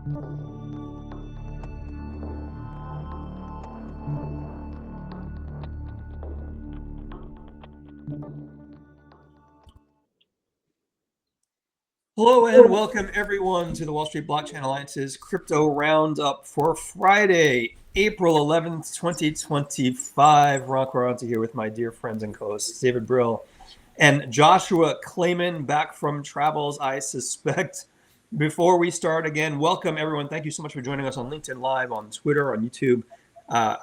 Hello and welcome everyone to the Wall Street Blockchain Alliance's Crypto Roundup for Friday, April 11th, 2025. Ron Quaranta here with my dear friends and co-hosts David Brill and Joshua Klayman, back from travels, I suspect. Before we start again, welcome everyone. Thank you so much for joining us on LinkedIn Live, on Twitter, on YouTube.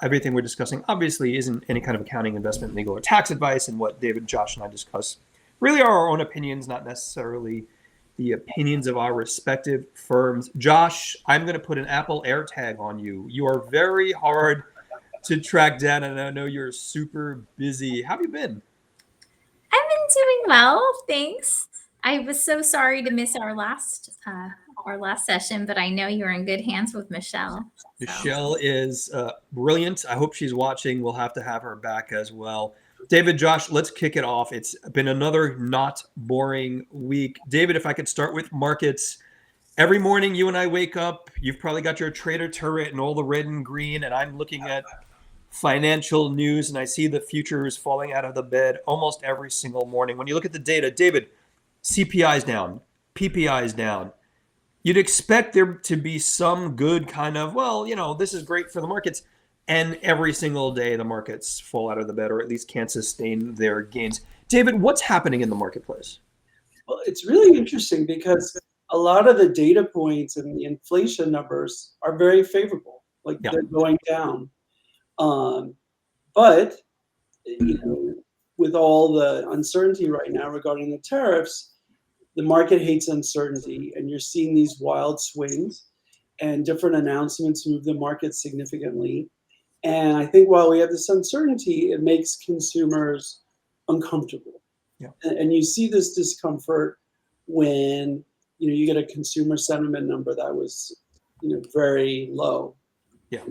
Everything we're discussing obviously isn't any kind of accounting, investment, legal, or tax advice, and what David, Josh, and I discuss really are our own opinions, not necessarily the opinions of our respective firms. Josh, I'm going to put an Apple AirTag on you. You are very hard to track down, and I know you're super busy. How have you been? I've been doing well, thanks. I was so sorry to miss our last session, but I know you're in good hands with Michelle. Michelle is brilliant. I hope she's watching. We'll have to have her back as well. David, Josh, let's kick it off. It's been another not boring week. David, if I could start with markets. Every morning you and I wake up, you've probably got your trader turret and all the red and green, and I'm looking at financial news and I see the futures falling out of the bed almost every single morning. When you look at the data, David, CPI is down, PPI is down. You'd expect there to be some good kind of, well, this is great for the markets. And every single day, the markets fall out of the bed, or at least can't sustain their gains. David, what's happening in the marketplace? Well, it's really interesting because a lot of the data points and the inflation numbers are very favorable. They're going down. But with all the uncertainty right now regarding the tariffs, the market hates uncertainty, and you're seeing these wild swings, and different announcements move the market significantly. And I think while we have this uncertainty, it makes consumers uncomfortable. Yeah. And you see this discomfort when you get a consumer sentiment number that was very low. Yeah.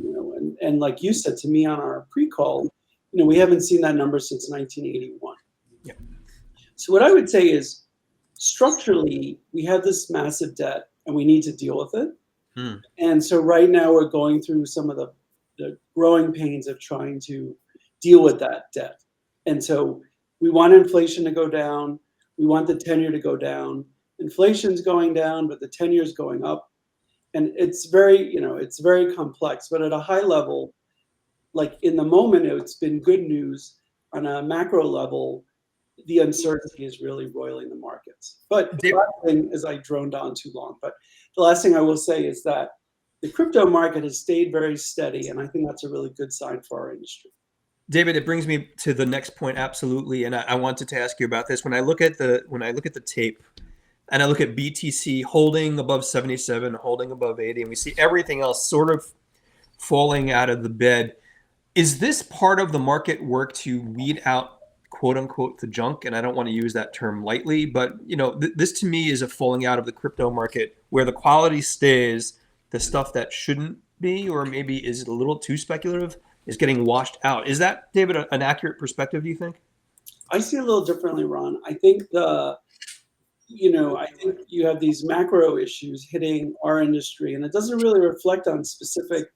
And like you said to me on our pre-call, we haven't seen that number since 1981. Yeah. So what I would say is, structurally, we have this massive debt and we need to deal with it. And so right now we're going through some of the growing pains of trying to deal with that debt. And so we want inflation to go down. We want the 10-year to go down. Inflation's going down, but the 10-year is going up. And it's very complex. But at a high level, like in the moment, it's been good news. On a macro level, the uncertainty is really roiling the markets. But the last thing is, I droned on too long, but the last thing I will say is that the crypto market has stayed very steady, and I think that's a really good sign for our industry. David, it brings me to the next point, absolutely, and I wanted to ask you about this. When I look at the tape, and I look at BTC holding above 77, holding above 80, and we see everything else sort of falling out of the bed. Is this part of the market work to weed out, quote unquote, the junk? And I don't want to use that term lightly, but this to me is a falling out of the crypto market where the quality stays. The stuff that shouldn't be, or maybe is a little too speculative, is getting washed out. Is that, David, an accurate perspective, do you think? I see it a little differently, Ron. I think I think you have these macro issues hitting our industry, and it doesn't really reflect on specific.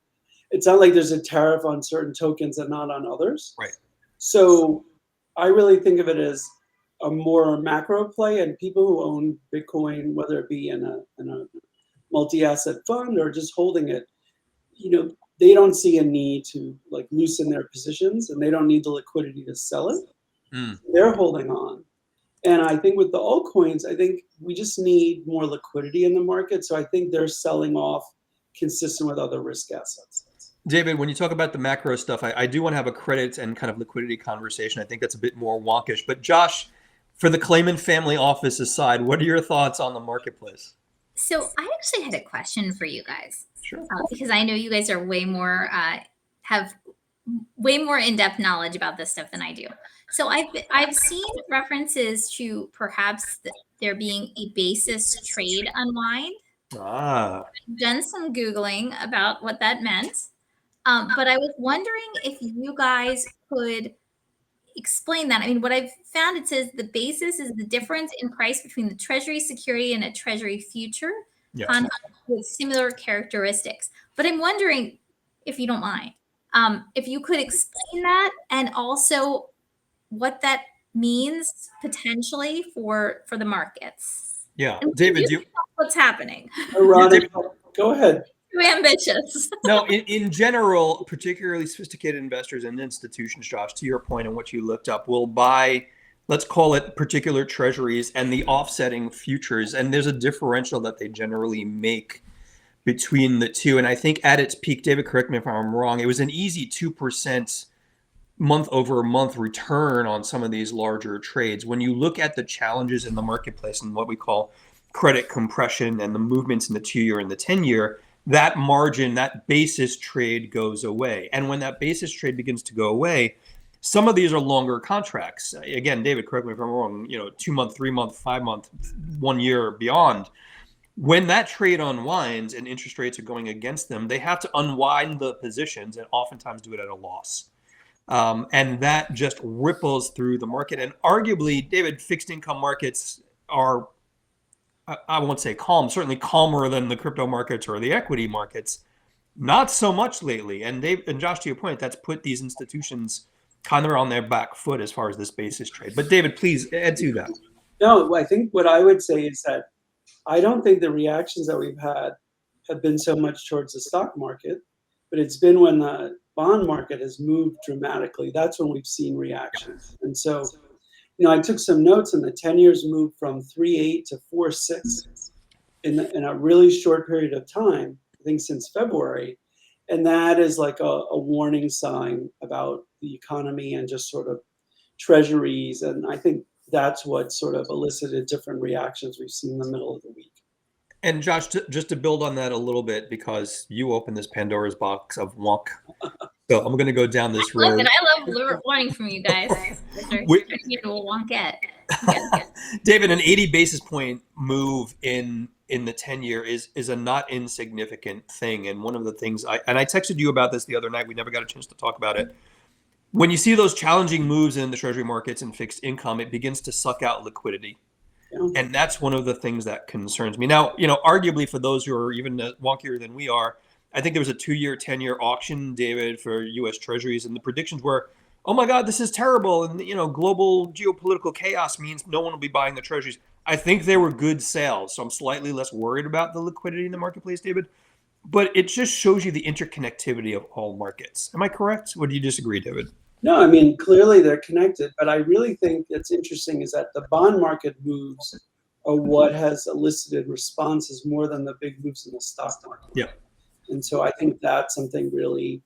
It's not like there's a tariff on certain tokens and not on others. Right. So I really think of it as a more macro play, and people who own Bitcoin, whether it be in a multi-asset fund or just holding it, they don't see a need to loosen their positions, and they don't need the liquidity to sell it. They're holding on. And I think with the altcoins, I think we just need more liquidity in the market. So I think they're selling off consistent with other risk assets. David, when you talk about the macro stuff, I do want to have a credit and kind of liquidity conversation. I think that's a bit more wonkish. But Josh, for the Klayman family office aside, what are your thoughts on the marketplace? So I actually had a question for you guys. Sure. Because I know you guys are way more have way more in-depth knowledge about this stuff than I do. So I've seen references to perhaps there being a basis trade unwind. I've done some Googling about what that meant. But I was wondering if you guys could explain that. I mean, what I've found, it says the basis is the difference in price between the treasury security and a treasury future. contracts with similar characteristics. But I'm wondering, if you don't mind, if you could explain that, and also what that means potentially for the markets. Yeah, And David, what's happening? David, go ahead. Too ambitious. No, in general, particularly sophisticated investors and institutions, Josh, to your point and what you looked up, will buy, let's call it particular treasuries and the offsetting futures. And there's a differential that they generally make between the two. And I think at its peak, David, correct me if I'm wrong, it was an easy 2% month over month return on some of these larger trades. When you look at the challenges in the marketplace and what we call credit compression and the movements in the 2-year and the 10-year, that margin, that basis trade goes away. And when that basis trade begins to go away, some of these are longer contracts. Again, David, correct me if I'm wrong, 2 month, 3 month, 5 month, 1 year beyond. When that trade unwinds and interest rates are going against them, they have to unwind the positions and oftentimes do it at a loss. And that just ripples through the market. And arguably, David, fixed income markets are, I won't say calm, certainly calmer than the crypto markets or the equity markets. Not so much lately. And Dave and Josh, to your point, that's put these institutions kind of on their back foot as far as this basis trade. But David, please add to that. No, I think what I would say is that I don't think the reactions that we've had have been so much towards the stock market, but it's been when the bond market has moved dramatically. That's when we've seen reactions. And so, I took some notes, and the 10 years moved from 3.8 to 4.6 in a really short period of time, I think since February. And that is like a warning sign about the economy and just sort of treasuries. And I think that's what sort of elicited different reactions we've seen in the middle of the week. And Josh, just to build on that a little bit, because you opened this Pandora's box of wonk. So I'm going to go down this road. I love learning from you guys. Wonkette. David, an 80 basis point move in the 10-year is a not insignificant thing. And one of the things I texted you about this the other night, we never got a chance to talk about it. When you see those challenging moves in the treasury markets and fixed income, it begins to suck out liquidity. Yeah. And that's one of the things that concerns me. Now, arguably for those who are even wonkier than we are, I think there was a 2-year, 10-year auction, David, for U.S. treasuries. And the predictions were, oh my God, this is terrible. And, global geopolitical chaos means no one will be buying the treasuries. I think they were good sales. So I'm slightly less worried about the liquidity in the marketplace, David. But it just shows you the interconnectivity of all markets. Am I correct? Or do you disagree, David? No, I mean, clearly they're connected. But I really think that's interesting is that the bond market moves are what has elicited responses more than the big moves in the stock market. Yeah. And so I think that's something really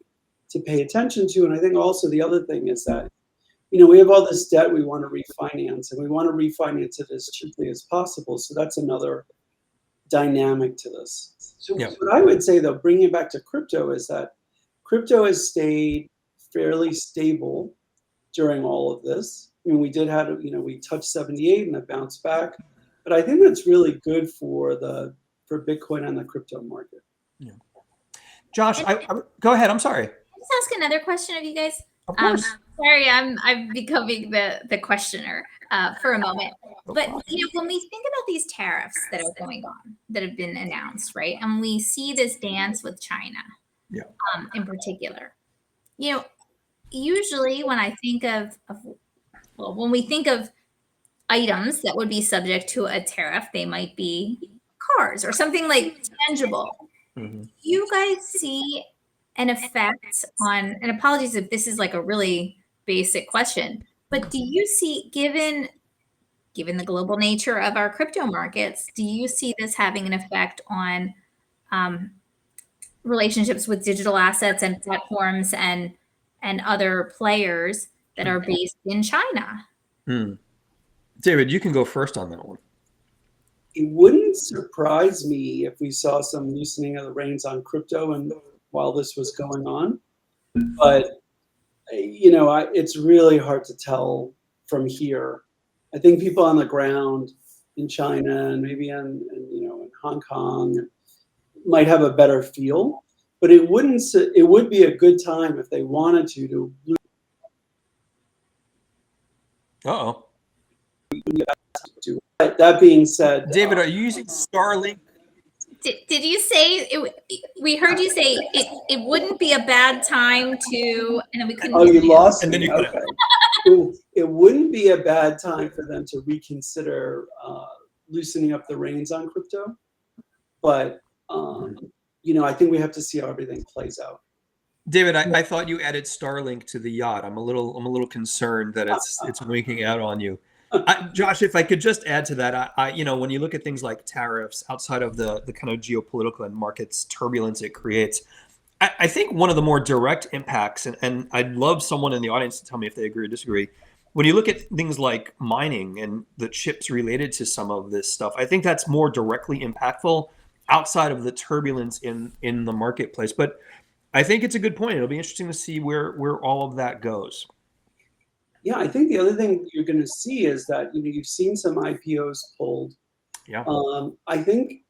to pay attention to. And I think also the other thing is that, we have all this debt we want to refinance, and we want to refinance it as cheaply as possible. So that's another dynamic to this. So What I would say, though, bringing it back to crypto, is that crypto has stayed fairly stable during all of this. I mean, we touched 78 and it bounced back. But I think that's really good for Bitcoin and the crypto market. Yeah. Josh, go ahead. I'm sorry. Can I just ask another question of you guys? Of course. Sorry, I'm becoming the questioner for a moment. But when we think about these tariffs that are going on, that have been announced, right, and we see this dance with China, in particular, usually when I think when we think of items that would be subject to a tariff, they might be cars or something like tangible. Mm-hmm. Do you guys see an effect on, and apologies if this is like a really basic question, but do you see, given the global nature of our crypto markets, do you see this having an effect on relationships with digital assets and platforms and other players that are based in China? David, you can go first on that one. It wouldn't surprise me if we saw some loosening of the reins on crypto and while this was going on. But, it's really hard to tell from here. I think people on the ground in China and maybe in Hong Kong might have a better feel. But it would be a good time if they wanted to. Uh-oh. That being said, David, are you using Starlink? Did you say we heard you say it wouldn't be a bad time to, and then we couldn't. Oh, you lost And then me. you cut Okay. It wouldn't be a bad time for them to reconsider loosening up the reins on crypto, but I think we have to see how everything plays out. David, I thought you added Starlink to the yacht. I'm a little concerned that it's winking out on you. Josh, if I could just add to that, when you look at things like tariffs outside of the kind of geopolitical and markets turbulence it creates, I think one of the more direct impacts, and I'd love someone in the audience to tell me if they agree or disagree. When you look at things like mining and the chips related to some of this stuff, I think that's more directly impactful outside of the turbulence in the marketplace. But I think it's a good point. It'll be interesting to see where all of that goes. Yeah, I think the other thing you're going to see is that you've seen some IPOs pulled. Yeah. I think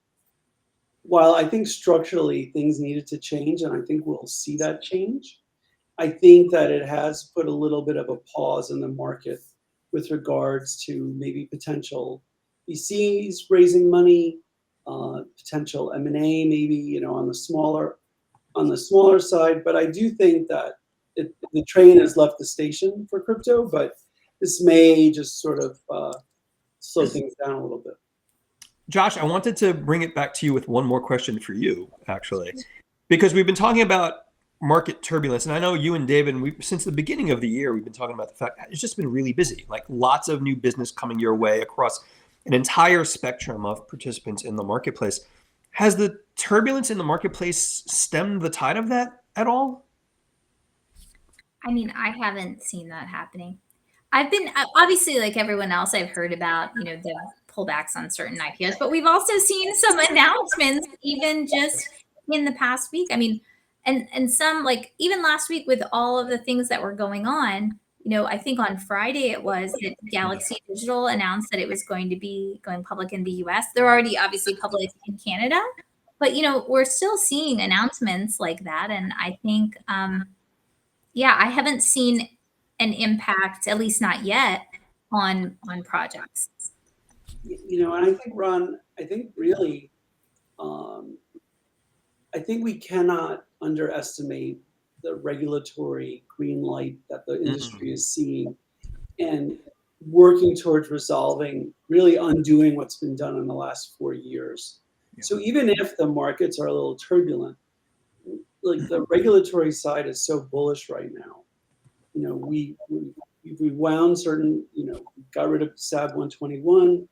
while I think structurally things needed to change, and I think we'll see that change, I think that it has put a little bit of a pause in the market with regards to maybe potential VCs raising money, potential M&A, maybe on the smaller side. But I do think that the train has left the station for crypto, but this may just sort of slow things down a little bit. Josh, I wanted to bring it back to you with one more question for you, actually, because we've been talking about market turbulence, and I know you and David, since the beginning of the year, we've been talking about the fact that it's just been really busy, like lots of new business coming your way across an entire spectrum of participants in the marketplace. Has the turbulence in the marketplace stemmed the tide of that at all? I mean, I haven't seen that happening. I've been obviously, like everyone else, I've heard about the pullbacks on certain IPOs, but we've also seen some announcements even just in the past week. I mean, and some, like even last week with all of the things that were going on, I think on Friday it was that Galaxy Digital announced that it was going to be going public in the US. They're already obviously public in Canada, but we're still seeing announcements like that. And I think, I haven't seen an impact, at least not yet, on projects. And I think, Ron, really, I think we cannot underestimate the regulatory green light that the industry is seeing and working towards resolving, really undoing what's been done in the last 4 years. Yeah. So even if the markets are a little turbulent, like the regulatory side is so bullish right now. We wound certain, got rid of SAB 121,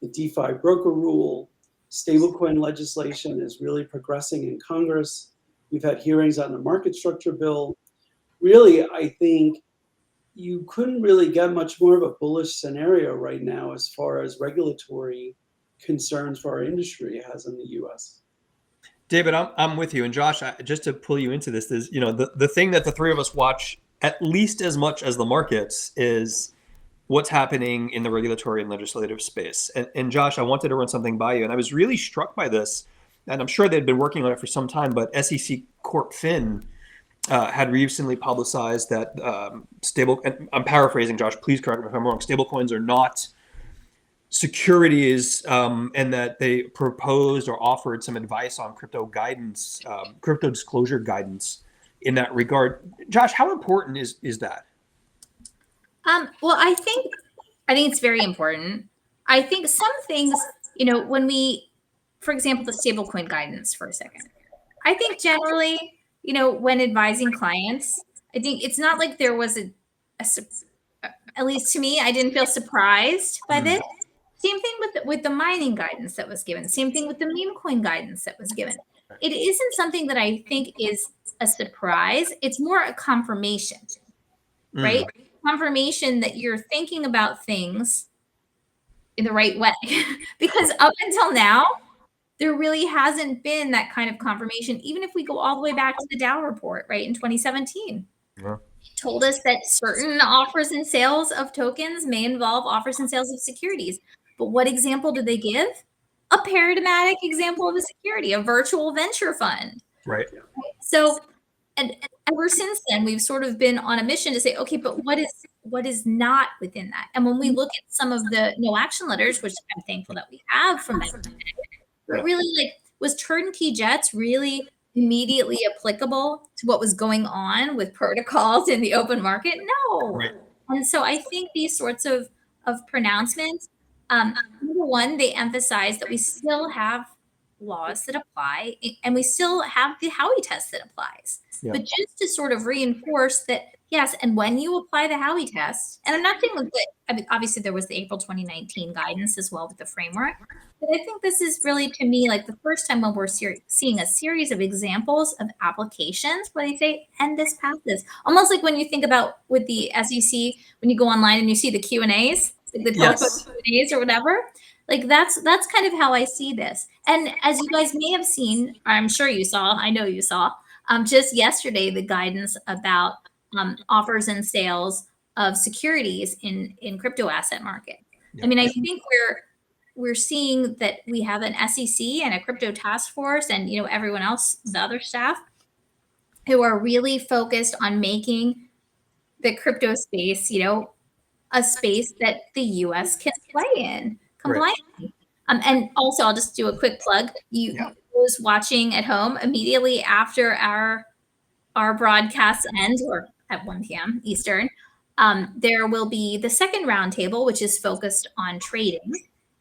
the DeFi Broker rule, stablecoin legislation is really progressing in Congress. We've had hearings on the market structure bill. Really, I think you couldn't really get much more of a bullish scenario right now as far as regulatory concerns for our industry has in the US. David, I'm with you. And Josh, just to pull you into this, is the thing that the three of us watch at least as much as the markets is what's happening in the regulatory and legislative space. And Josh, I wanted to run something by you. And I was really struck by this, and I'm sure they'd been working on it for some time, but SEC Corp Fin had recently publicized that and I'm paraphrasing, Josh, please correct me if I'm wrong, stablecoins are not securities, and that they proposed or offered some advice on crypto guidance, crypto disclosure guidance in that regard. Josh, how important is that? Well, I think it's very important. I think some things, when we, for example, the stablecoin guidance for a second, I think generally, when advising clients, I think it's not like there was at least to me, I didn't feel surprised by this. Same thing with the mining guidance that was given. Same thing with the meme coin guidance that was given. It isn't something that I think is a surprise. It's more a confirmation, right? Confirmation that you're thinking about things in the right way. Because up until now, there really hasn't been that kind of confirmation, even if we go all the way back to the Dow report, right, in 2017. Yeah. It told us that certain offers and sales of tokens may involve offers and sales of securities. But what example did they give? A paradigmatic example of a security, a virtual venture fund. Right. So, and ever since then, we've sort of been on a mission to say, okay, but what is not within that? And when we look at some of the no action letters, which I'm thankful that we have from that, but really, like, Was turnkey jets really immediately applicable to what was going on with protocols in the open market? No. Right. And so I think these sorts of pronouncements, number one, they emphasize that we still have laws that apply and we still have the Howey test that applies. Yeah. But just to sort of reinforce that, yes, and when you apply the Howey test, and I'm not saying that, I mean, obviously there was the April 2019 guidance as well with the framework, but I think this is really, to me, like the first time when we're seeing a series of examples of applications where they say, and this passes. Almost like when you think about with the SEC, when you go online and you see the Q&As, like the Yes. Q&As or whatever, like that's kind of how I see this. And as you guys may have seen, or I'm sure you saw, I know you saw, just yesterday, the guidance about offers and sales of securities in crypto asset market. Yeah. I mean, I think we're seeing that we have an SEC and a crypto task force and, you know, everyone else, the other staff who are really focused on making the crypto space, you know, a space that the US can play in compliantly. And also, I'll just do a quick plug. Those watching at home, immediately after our broadcast ends, or at 1 p.m. Eastern, there will be the second roundtable, which is focused on trading.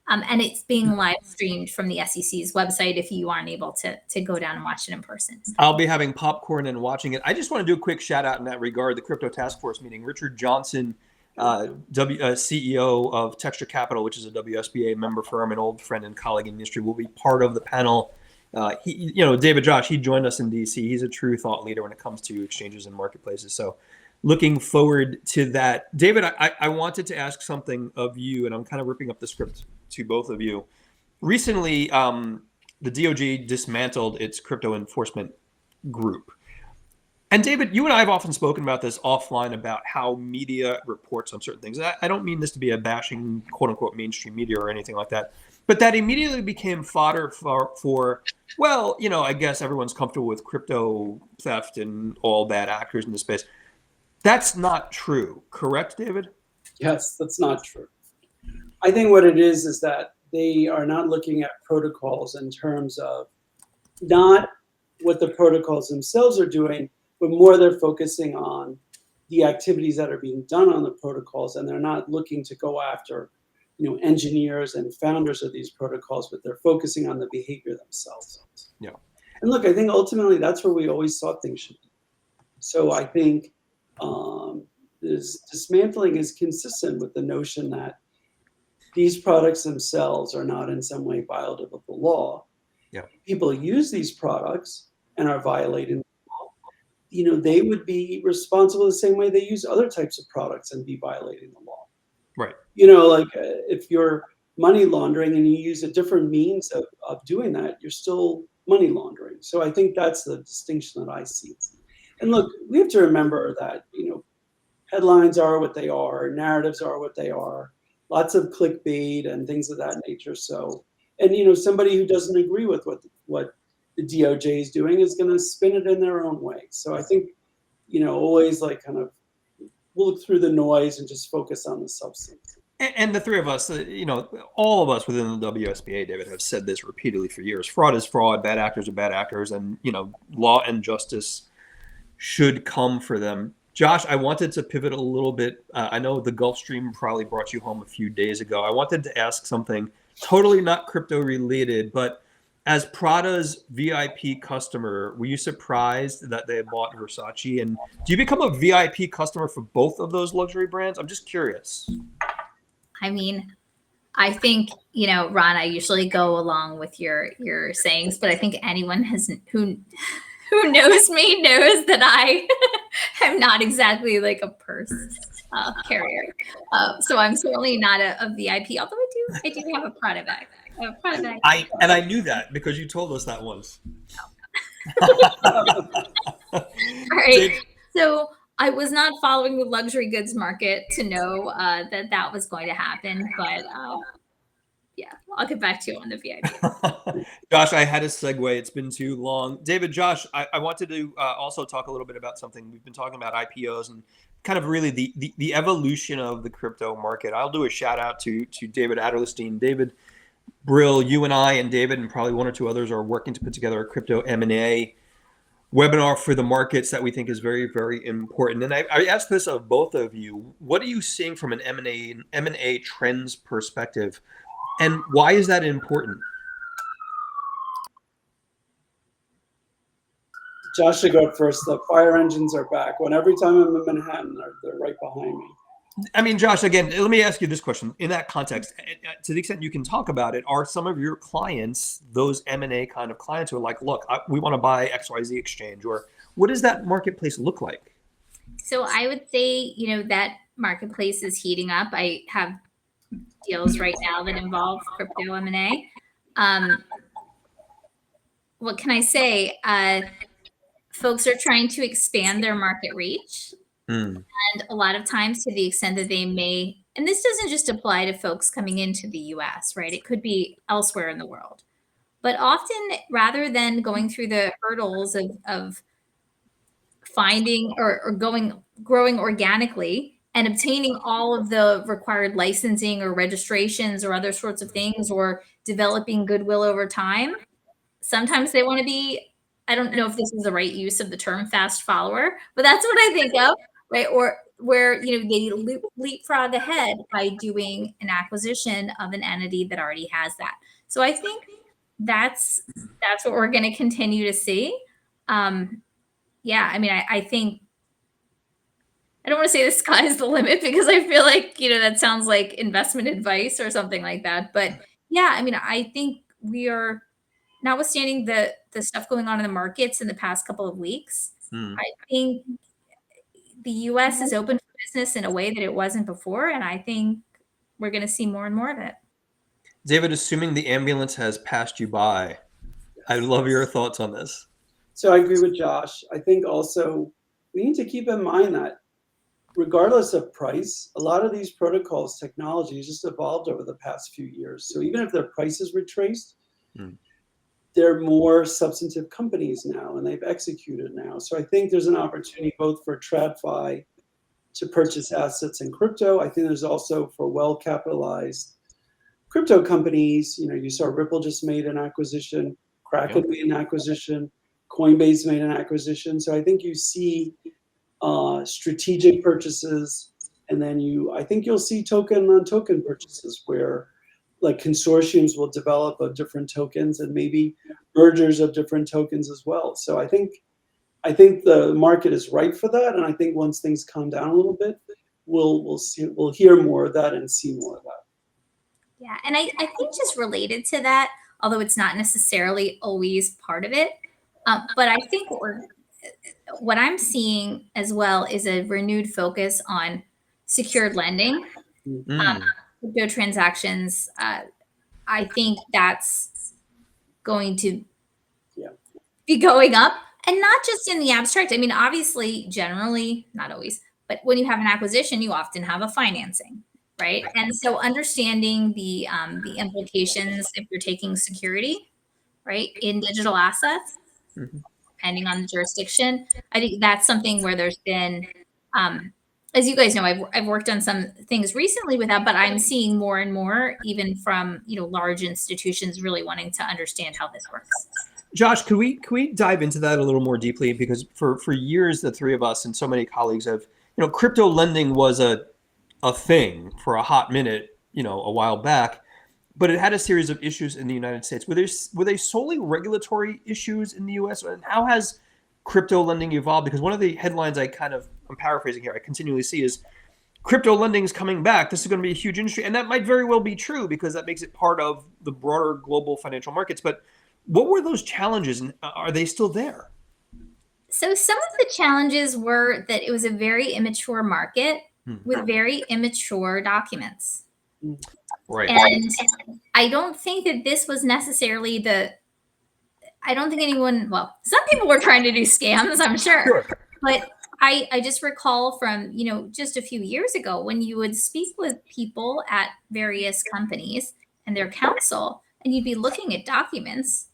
And it's being live streamed from the SEC's website if you aren't able to go down and watch it in person. I'll be having popcorn and watching it. I just want to do a quick shout out in that regard. The Crypto Task Force meeting, Richard Johnson, CEO of Texture Capital, which is a WSBA member firm, an old friend and colleague in the industry, will be part of the panel. David Josh, he joined us in DC. He's a true thought leader when it comes to exchanges and marketplaces. So looking forward to that. David, I wanted to ask something of you, and I'm kind of ripping up the script to both of you. Recently, the DOJ dismantled its crypto enforcement group. And David, you and I have often spoken about this offline about how media reports on certain things. I don't mean this to be a bashing, quote unquote, mainstream media or anything like that, but that immediately became fodder for well, you know, I guess everyone's comfortable with crypto theft and all bad actors in the space. That's not true, correct, David? Yes, that's not true. I think what it is that they are not looking at protocols in terms of not what the protocols themselves are doing, but more they're focusing on the activities that are being done on the protocols, and they're not looking to go after, you know, engineers and founders of these protocols, but they're focusing on the behavior themselves. Yeah. And look, I think ultimately that's where we always thought things should be. So I think this dismantling is consistent with the notion that these products themselves are not in some way violative of the law. Yeah. People use these products and are violating the law. You know, they would be responsible the same way they use other types of products and be violating the law. Right. You know, like if you're money laundering and you use a different means of doing that, you're still money laundering. So I think that's the distinction that I see. And look, we have to remember that, you know, headlines are what they are, narratives are what they are, lots of clickbait and things of that nature. So, and, you know, somebody who doesn't agree with what the DOJ is doing is going to spin it in their own way. So I think, you know, always like kind of look through the noise and just focus on the substance. And the three of us, you know, all of us within the WSBA, David, have said this repeatedly for years. Fraud is fraud. Bad actors are bad actors. And, you know, law and justice should come for them. Josh, I wanted to pivot a little bit. I know the Gulf Stream probably brought you home a few days ago. I wanted to ask something totally not crypto related, but as Prada's VIP customer, were you surprised that they bought Versace? And do you become a VIP customer for both of those luxury brands? I'm just curious. I mean, I think, you know, Ron, I usually go along with your sayings, but I think anyone who knows me knows that I am not exactly like a purse carrier. So I'm certainly not a VIP, although I do have a Prada bag. I knew that because you told us that once. All right. So I was not following the luxury goods market to know that was going to happen, but yeah, I'll get back to you on the VIP. Josh, I had a segue. It's been too long. David, Josh, I wanted to also talk a little bit about something. We've been talking about IPOs and kind of really the evolution of the crypto market. I'll do a shout out to David Adlerstein. David, Brill, you and I and David and probably one or two others are working to put together a crypto M&A webinar for the markets that we think is very, very important. And I asked this of both of you. What are you seeing from an M&A trends perspective? And why is that important? Josh should go first. The fire engines are back. When every time I'm in Manhattan, they're right behind me. I mean, Josh, again, let me ask you this question. In that context, to the extent you can talk about it, are some of your clients those M&A kind of clients who are like, look, we want to buy XYZ exchange? Or what does that marketplace look like? So I would say, that marketplace is heating up. I have deals right now that involve crypto M&A. What can I say? Folks are trying to expand their market reach. And a lot of times, to the extent that they may, and this doesn't just apply to folks coming into the US, right? It could be elsewhere in the world. But often, rather than going through the hurdles of finding or growing organically and obtaining all of the required licensing or registrations or other sorts of things, or developing goodwill over time, sometimes they want to be, I don't know if this is the right use of the term fast follower, but that's what I think of, right? Or where, they leapfrog ahead by doing an acquisition of an entity that already has that. So I think that's what we're going to continue to see. Yeah, I mean, I think, I don't want to say the sky is the limit, because I feel like, that sounds like investment advice or something like that. But yeah, I mean, I think we are, notwithstanding the stuff going on in the markets in the past couple of weeks, I think the US is open for business in a way that it wasn't before. And I think we're going to see more and more of it. David, assuming the ambulance has passed you by, I'd love your thoughts on this. So I agree with Josh. I think also we need to keep in mind that regardless of price, a lot of these protocols, technologies just evolved over the past few years. So even if their price is retraced, they're more substantive companies now, and they've executed now. So I think there's an opportunity both for TradFi to purchase assets in crypto. I think there's also for well-capitalized crypto companies. You saw Ripple just made an acquisition, Kraken made an acquisition, Coinbase made an acquisition. So I think you see strategic purchases, and then I think you'll see token on token purchases where like consortiums will develop of different tokens and maybe mergers of different tokens as well. So I think the market is ripe for that, and I think once things calm down a little bit, we'll hear more of that and see more of that. Yeah, and I think just related to that, although it's not necessarily always part of it, but I think what I'm seeing as well is a renewed focus on secured lending. Crypto transactions, I think that's going to be going up, and not just in the abstract. I mean, obviously, generally, not always, but when you have an acquisition, you often have a financing, right? And so understanding the implications if you're taking security, right, in digital assets, depending on the jurisdiction, I think that's something where there's been, as you guys know, I've worked on some things recently with that, but I'm seeing more and more, even from large institutions, really wanting to understand how this works. Josh, could we dive into that a little more deeply? Because for years, the three of us and so many colleagues have, crypto lending was a thing for a hot minute, a while back, but it had a series of issues in the United States. Were they solely regulatory issues in the US? And how has crypto lending evolved? Because one of the headlines I'm paraphrasing here, I continually see is crypto lending is coming back. This is going to be a huge industry. And that might very well be true, because that makes it part of the broader global financial markets. But what were those challenges, and are they still there? So some of the challenges were that it was a very immature market with very immature documents. Right. And I don't think that this was necessarily I don't think anyone, well, some people were trying to do scams, I'm sure. But I just recall from, just a few years ago, when you would speak with people at various companies and their counsel, and you'd be looking at documents,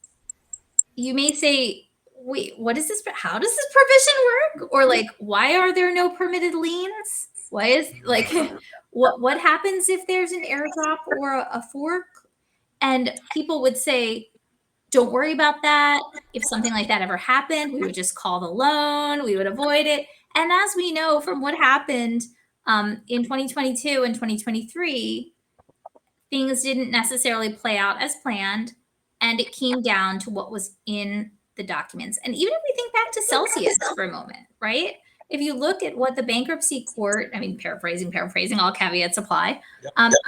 you may say, wait, what is this? How does this provision work? Or like, why are there no permitted liens? Why is what happens if there's an airdrop or a fork? And people would say, don't worry about that. If something like that ever happened, we would just call the loan, we would avoid it. And as we know from what happened in 2022 and 2023, things didn't necessarily play out as planned. And it came down to what was in the documents. And even if we think back to Celsius for a moment, right? If you look at what the bankruptcy court, I mean, paraphrasing, all caveats apply,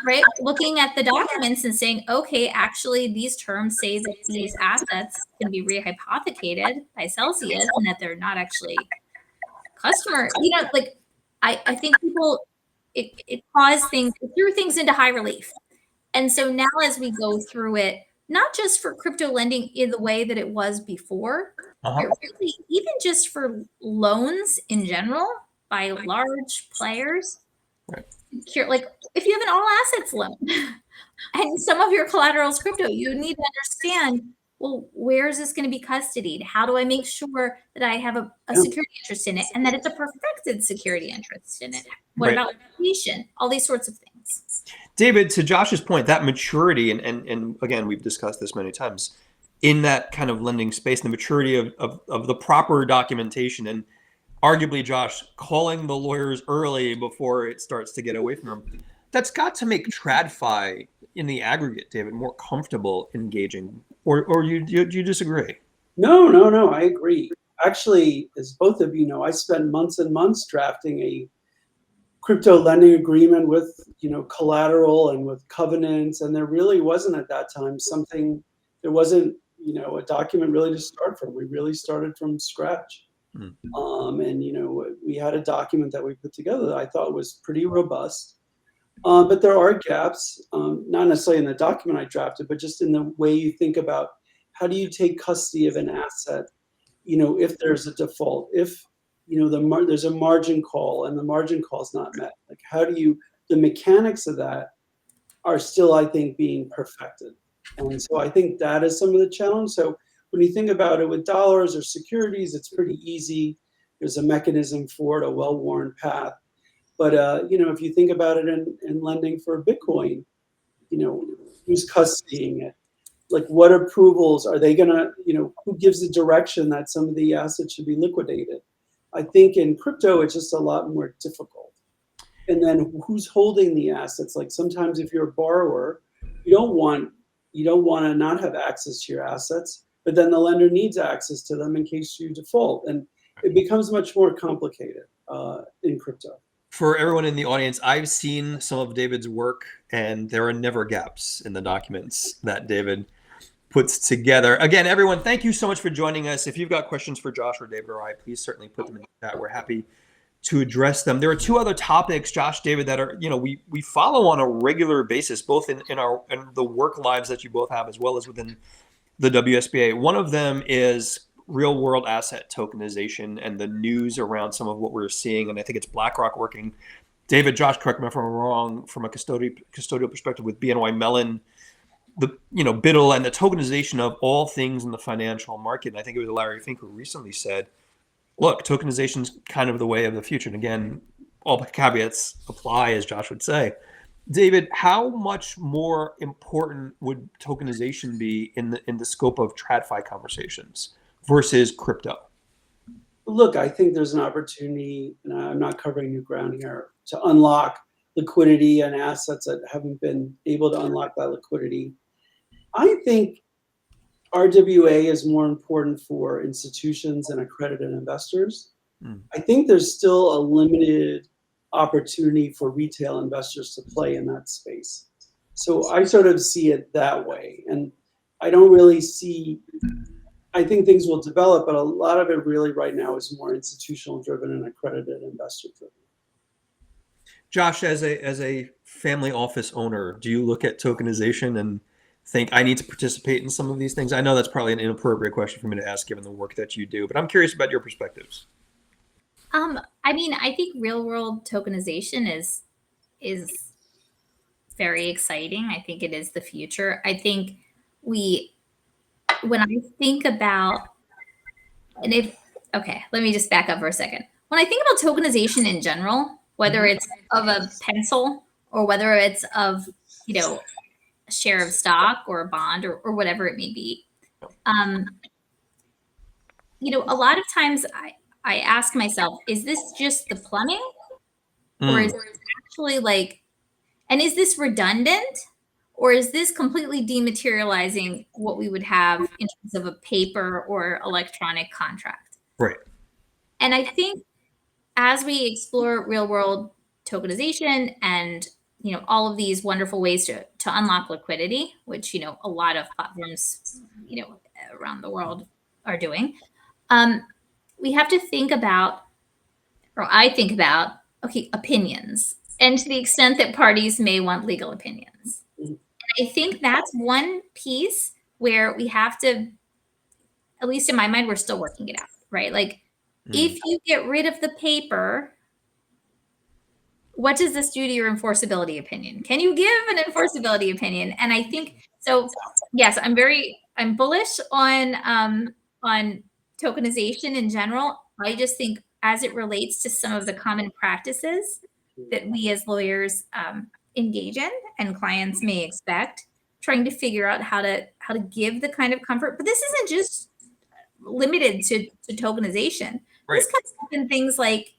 right? Looking at the documents and saying, okay, actually, these terms say that these assets can be rehypothecated by Celsius and that they're not actually customer. You know, like I think people, it caused things, it threw things into high relief. And so now as we go through it, not just for crypto lending in the way that it was before, but really even just for loans in general by large players. Right. Like if you have an all assets loan and some of your collateral is crypto, you need to understand, well, where is this going to be custodied? How do I make sure that I have a security interest in it and that it's a perfected security interest in it? What about location? All these sorts of things. David, to Josh's point, that maturity, and again, we've discussed this many times, in that kind of lending space, the maturity of the proper documentation, and arguably, Josh, calling the lawyers early before it starts to get away from them, that's got to make TradFi in the aggregate, David, more comfortable engaging. Or you disagree? No, I agree. Actually, as both of you know, I spent months and months drafting a crypto lending agreement with, collateral and with covenants, and there really wasn't at that time there wasn't, a document really to start from. We really started from scratch. And, we had a document that we put together that I thought was pretty robust. But there are gaps, not necessarily in the document I drafted, but just in the way you think about how do you take custody of an asset, if there's a default, if, there's a margin call and the margin call is not met. Like the mechanics of that are still, I think, being perfected. And so I think that is some of the challenge. So when you think about it with dollars or securities, it's pretty easy. There's a mechanism for it, a well-worn path. But, if you think about it in lending for Bitcoin, who's custodying it? Like what approvals are they going to, who gives the direction that some of the assets should be liquidated? I think in crypto, it's just a lot more difficult. And then who's holding the assets? Like sometimes if you're a borrower, you don't want to not have access to your assets, but then the lender needs access to them in case you default. And it becomes much more complicated in crypto. For everyone in the audience, I've seen some of David's work, and there are never gaps in the documents that David puts together. Again, everyone, thank you so much for joining us. If you've got questions for Josh or David or I, please certainly put them in the chat. We're happy to address them. There are two other topics, Josh, David, that are, we follow on a regular basis, both in the work lives that you both have, as well as within the WSBA. One of them is real world asset tokenization and the news around some of what we're seeing. And I think it's BlackRock working. David, Josh, correct me if I'm wrong, from a custodial perspective with BNY Mellon, the Brill and the tokenization of all things in the financial market. And I think it was Larry Fink who recently said, look, tokenization is kind of the way of the future. And again, all the caveats apply, as Josh would say. David, how much more important would tokenization be in the scope of TradFi conversations versus crypto? Look, I think there's an opportunity, and I'm not covering new ground here, to unlock liquidity and assets that haven't been able to unlock that liquidity. I think RWA is more important for institutions and accredited investors. I think there's still a limited opportunity for retail investors to play in that space. So I sort of see it that way. And I don't really see, I think things will develop, but a lot of it really right now is more institutional driven and accredited investor driven. Josh, as a family office owner, do you look at tokenization and think I need to participate in some of these things? I know that's probably an inappropriate question for me to ask given the work that you do, but I'm curious about your perspectives. I mean, I think real world tokenization is very exciting. I think it is the future. I think when I think about, let me just back up for a second. When I think about tokenization in general, whether it's of a pencil or whether it's of, share of stock or a bond or whatever it may be. A lot of times I ask myself, is this just the plumbing? Or is it actually like, and is this redundant? Or is this completely dematerializing what we would have in terms of a paper or electronic contract? Right. And I think as we explore real world tokenization and all of these wonderful ways to unlock liquidity, which a lot of platforms around the world are doing, we have to think about, or I think about, okay, opinions, and to the extent that parties may want legal opinions. And I think that's one piece where we have to, at least in my mind, we're still working it out, right? Like, if you get rid of the paper, what does this do to your enforceability opinion? Can you give an enforceability opinion? And I think so. Yes, I'm bullish on tokenization in general. I just think as it relates to some of the common practices that we as lawyers engage in and clients may expect, trying to figure out how to give the kind of comfort. But this isn't just limited to tokenization. Right. This comes up in things like,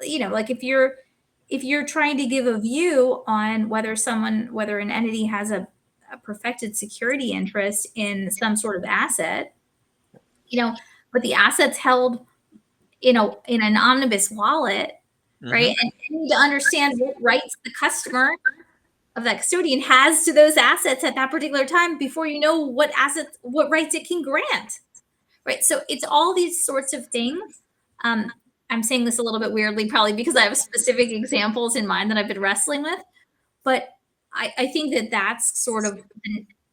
like if you're trying to give a view on whether an entity has a perfected security interest in some sort of asset, but the asset's held in an omnibus wallet, right? And you need to understand what rights the customer of that custodian has to those assets at that particular time before you know what rights it can grant, right? So it's all these sorts of things. I'm saying this a little bit weirdly, probably because I have specific examples in mind that I've been wrestling with, but I think that that's sort of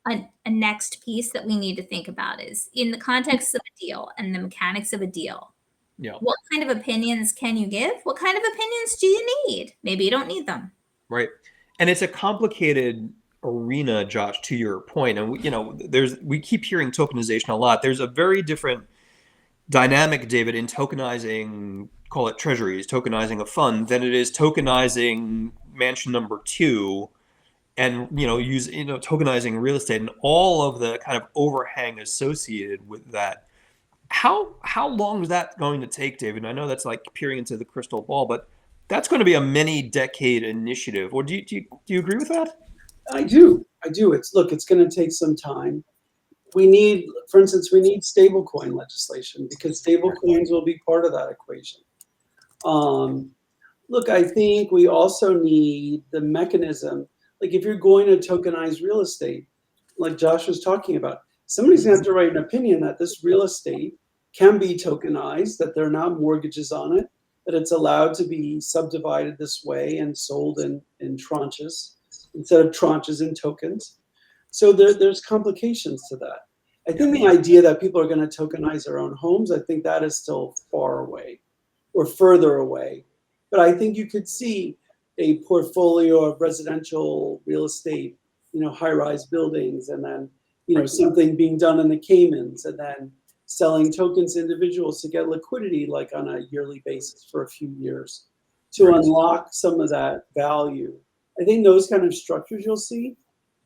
a next piece that we need to think about is in the context of a deal and the mechanics of a deal. Yeah. What kind of opinions can you give? What kind of opinions do you need? Maybe you don't need them. Right. And it's a complicated arena, Josh, to your point. And we keep hearing tokenization a lot. There's a very different dynamic, David, in tokenizing, call it treasuries, tokenizing a fund, than it is tokenizing mansion number 2 and tokenizing real estate and all of the kind of overhang associated with that. How long is that going to take, David? And I know that's like peering into the crystal ball, but that's going to be a many-decade initiative. Or do you agree with that? I do. It's going to take some time. We need stablecoin legislation because stablecoins will be part of that equation. I think we also need the mechanism. Like if you're going to tokenize real estate, like Josh was talking about, somebody's going to have to write an opinion that this real estate can be tokenized, that there are not mortgages on it, that it's allowed to be subdivided this way and sold in tranches instead of tranches in tokens. So there's complications to that. I think the idea that people are going to tokenize their own homes, I think that is still far away or further away. But I think you could see a portfolio of residential real estate, high-rise buildings, and then, something being done in the Caymans, and then selling tokens to individuals to get liquidity, like on a yearly basis for a few years to unlock some of that value. I think those kind of structures you'll see.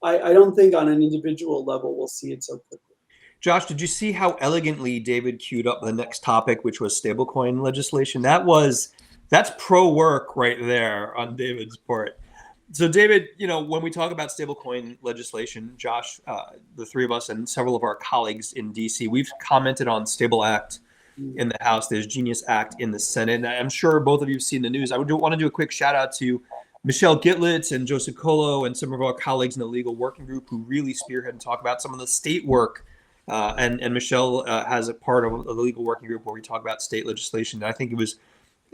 I don't think on an individual level we'll see it so quickly. Josh, did you see how elegantly David queued up the next topic, which was stablecoin legislation? That's pro work right there on David's part. So David, when we talk about stablecoin legislation, Josh, the three of us and several of our colleagues in DC, we've commented on Stable Act in the House. There's Genius Act in the Senate. And I'm sure both of you have seen the news. I want to do a quick shout out to Michelle Gitlitz and Joseph Colo and some of our colleagues in the legal working group who really spearhead and talk about some of the state work. And Michelle has a part of the legal working group where we talk about state legislation. I think it was,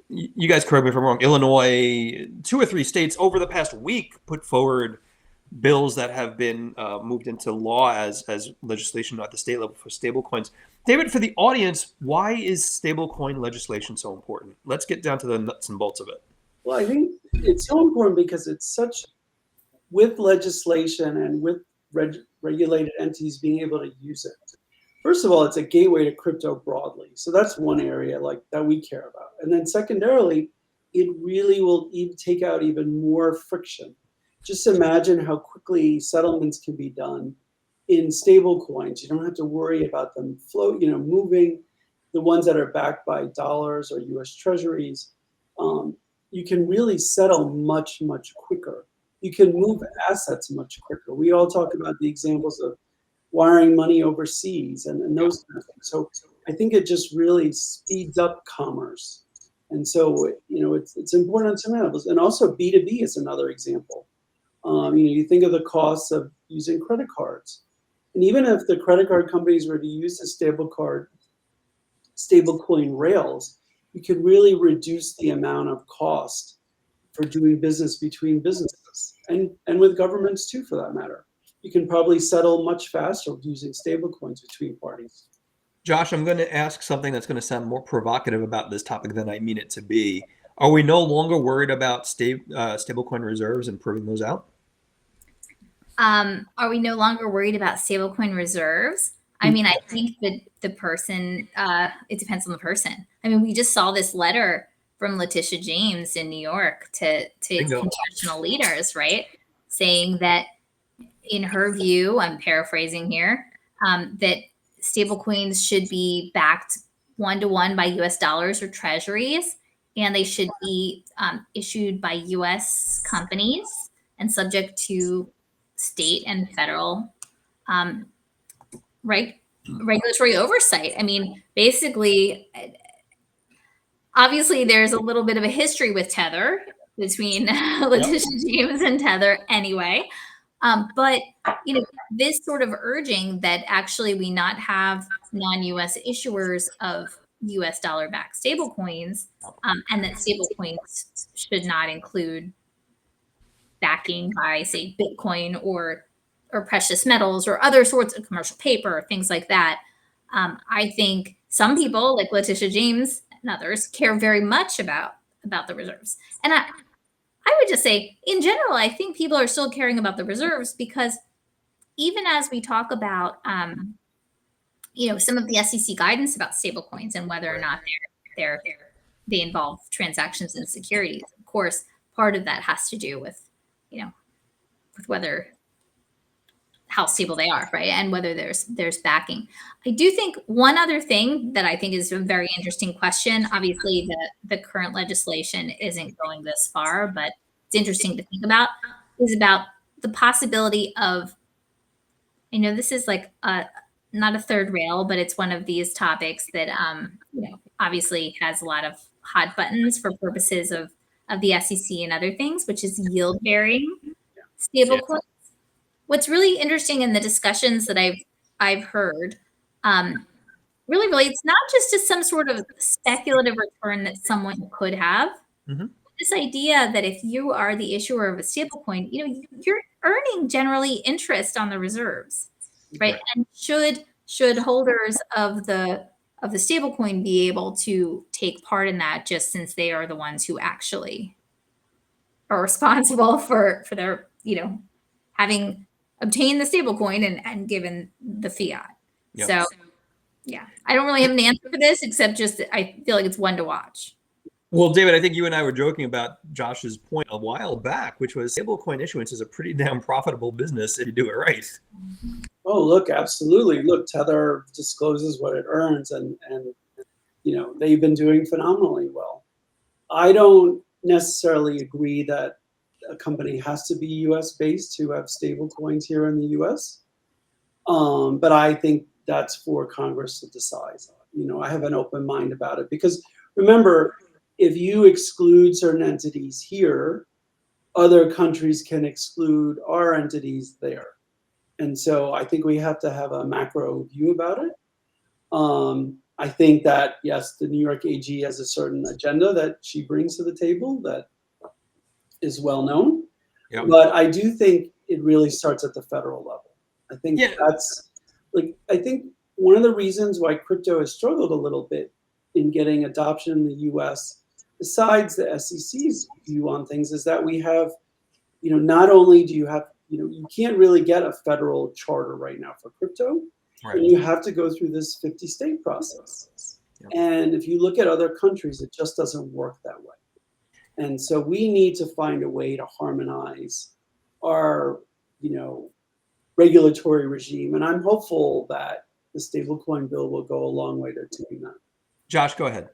you guys correct me if I'm wrong, Illinois, 2 or 3 states over the past week put forward bills that have been moved into law as legislation at the state level for stablecoins. David, for the audience, why is stablecoin legislation so important? Let's get down to the nuts and bolts of it. Well, I think it's so important because it's such, with legislation and with regulated entities being able to use it. First of all, it's a gateway to crypto broadly. So that's one area that we care about. And then secondarily, it really will take out even more friction. just imagine how quickly settlements can be done in stable coins. You don't have to worry about them moving. The ones that are backed by dollars or US treasuries, you can really settle much, much quicker. You can move assets much quicker. We all talk about the examples of wiring money overseas and those kind of things. So I think it just really speeds up commerce. And so, it's important on some levels. And also B2B is another example. You think of the costs of using credit cards. And even if the credit card companies were to use the stablecoin rails, you could really reduce the amount of cost for doing business between businesses and with governments too, for that matter. You can probably settle much faster using stablecoins between parties. Josh, I'm going to ask something that's going to sound more provocative about this topic than I mean it to be. Are we no longer worried about stablecoin reserves and proving those out? Are we no longer worried about stablecoin reserves? I mean, I think that the person, it depends on the person. I mean, we just saw this letter from Letitia James in New York to congressional leaders, right? Saying that in her view, I'm paraphrasing here, that stablecoins should be backed 1-to-1 by US dollars or treasuries, and they should be issued by US companies and subject to state and federal regulatory oversight. I mean, basically, obviously, there's a little bit of a history with Tether between Letitia James and Tether anyway. But, this sort of urging that actually we not have non-US issuers of US dollar-backed stablecoins, and that stablecoins should not include backing by, say, Bitcoin or precious metals or other sorts of commercial paper, things like that. I think some people, like Letitia James and others, care very much about the reserves. And I would just say, in general, I think people are still caring about the reserves because even as we talk about, some of the SEC guidance about stablecoins and whether or not they involve transactions and securities, of course, part of that has to do with, with how stable they are, right? And whether there's backing. I do think one other thing that I think is a very interesting question, obviously the current legislation isn't going this far, but it's interesting to think about, is about the possibility of, this is like not a third rail, but it's one of these topics that, obviously has a lot of hot buttons for purposes of the SEC and other things, which is yield bearing stablecoins. What's really interesting in the discussions that I've heard really relates not just to some sort of speculative return that someone could have. Mm-hmm. This idea that if you are the issuer of a stablecoin, you're earning generally interest on the reserves, right? And should holders of the stablecoin be able to take part in that, just since they are the ones who actually are responsible for their having obtained the stablecoin and given the fiat. Yep. So yeah, I don't really have an answer for this, except just I feel like it's one to watch. Well, David, I think you and I were joking about Josh's point a while back, which was stablecoin issuance is a pretty damn profitable business if you do it right. Oh, look, absolutely. Look, Tether discloses what it earns, and they've been doing phenomenally well. I don't necessarily agree that a company has to be U.S. based to have stable coins here in the U.S. But I think that's for Congress to decide. I have an open mind about it because remember, if you exclude certain entities here, other countries can exclude our entities there. And so I think we have to have a macro view about it. I think that, yes, the New York AG has a certain agenda that she brings to the table that is well known. Yep. But I do think it really starts at the federal level. I think I think one of the reasons why crypto has struggled a little bit in getting adoption in the US, besides the SEC's view on things, is that we have, not only do you have, you can't really get a federal charter right now for crypto. Right. And you have to go through this 50-state process. Yep. And if you look at other countries, it just doesn't work that way. And so we need to find a way to harmonize our, regulatory regime. And I'm hopeful that the stablecoin bill will go a long way to doing that. Josh, go ahead.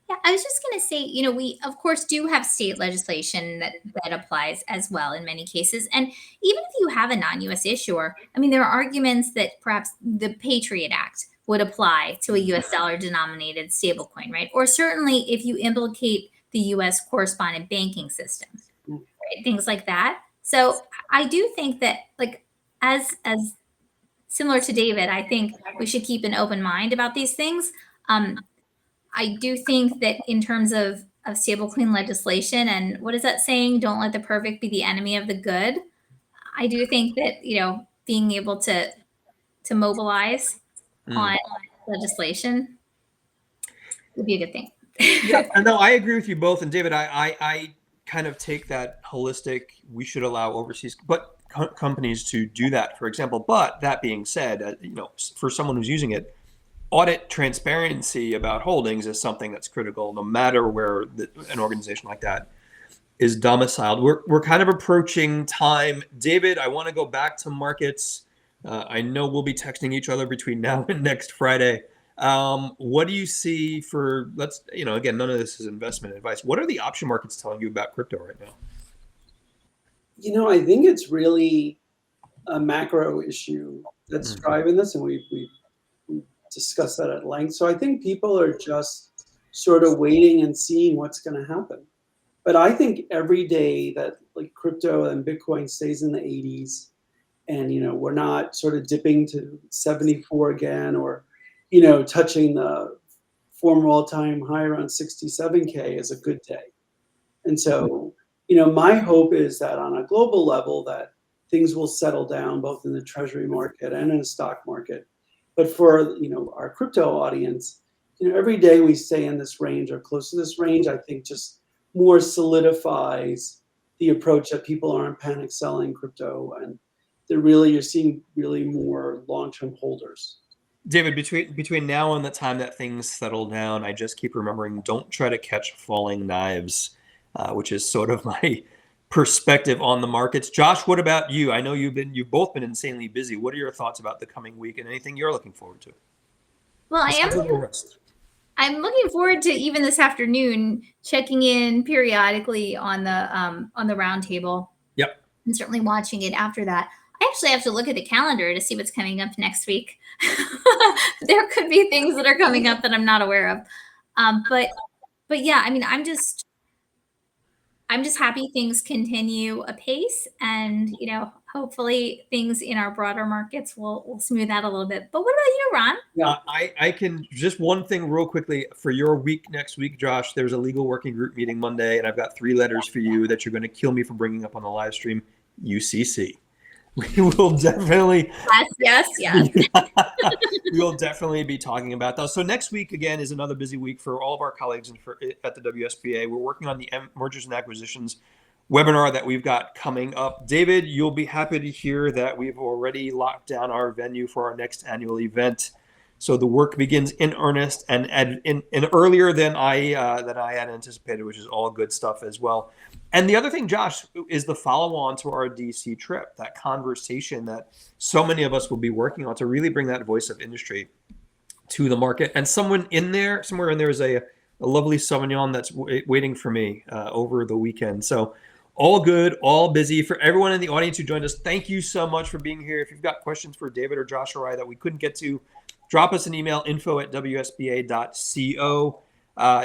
Yeah, I was just going to say, we of course do have state legislation that applies as well in many cases. And even if you have a non-US issuer, I mean, there are arguments that perhaps the Patriot Act would apply to a US dollar denominated stablecoin, right? Or certainly if you implicate the US correspondent banking system, right? Things like that. So I do think that, like, as similar to David, I think we should keep an open mind about these things. I do think that in terms of stablecoin legislation, and what is that saying? Don't let the perfect be the enemy of the good. I do think that, being able to mobilize on legislation would be a good thing. Yeah, no, I agree with you both. And David, I kind of take that holistic, we should allow overseas companies to do that, for example. But that being said, for someone who's using it, audit transparency about holdings is something that's critical, no matter where an organization like that is domiciled. We're kind of approaching time. David, I want to go back to markets. I know we'll be texting each other between now and next Friday. What do you see for, again, none of this is investment advice. What are the option markets telling you about crypto right now? I think it's really a macro issue that's driving this, and we discussed that at length. So I think people are just sort of waiting and seeing what's going to happen. But I think every day that crypto and Bitcoin stays in the 80s, and we're not sort of dipping to 74 again, or touching the former all-time high around 67K is a good day. And so my hope is that on a global level that things will settle down both in the treasury market and in the stock market. But for our crypto audience, every day we stay in this range or close to this range, I think just more solidifies the approach that people aren't panic selling crypto, and you're seeing really more long-term holders. David, between now and the time that things settle down, I just keep remembering, don't try to catch falling knives, which is sort of my perspective on the markets. Josh, what about you? I know you've both been insanely busy. What are your thoughts about the coming week and anything you're looking forward to? Well, I'm looking forward to, even this afternoon, checking in periodically on the roundtable. Yep. And certainly watching it after that. I actually have to look at the calendar to see what's coming up next week. There could be things that are coming up that I'm not aware of. But yeah, I mean, I'm just happy things continue apace, and hopefully things in our broader markets will smooth out a little bit. But what about you, Ron? Yeah, I can just one thing real quickly for your week next week, Josh. There's a legal working group meeting Monday, and I've got 3 letters for you that you're going to kill me for bringing up on the live stream. UCC. We will definitely. Yes. We will definitely be talking about those. So next week, again, is another busy week for all of our colleagues at the WSBA. We're working on the mergers and acquisitions webinar that we've got coming up. David, you'll be happy to hear that we've already locked down our venue for our next annual event. So the work begins in earnest and earlier than I had anticipated, which is all good stuff as well. And the other thing, Josh, is the follow-on to our DC trip, that conversation that so many of us will be working on to really bring that voice of industry to the market. And somewhere in there is a lovely Sauvignon that's waiting for me over the weekend. So all good, all busy. For everyone in the audience who joined us, thank you so much for being here. If you've got questions for David or Josh or I that we couldn't get to, drop us an email, info@wsba.co.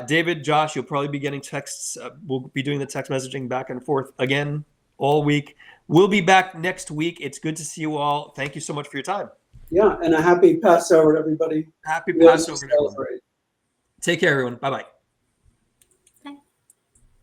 David, Josh, you'll probably be getting texts. We'll be doing the text messaging back and forth again all week. We'll be back next week. It's good to see you all. Thank you so much for your time. Yeah, and a happy Passover to everybody. Happy Passover. Take care, everyone. Bye-bye.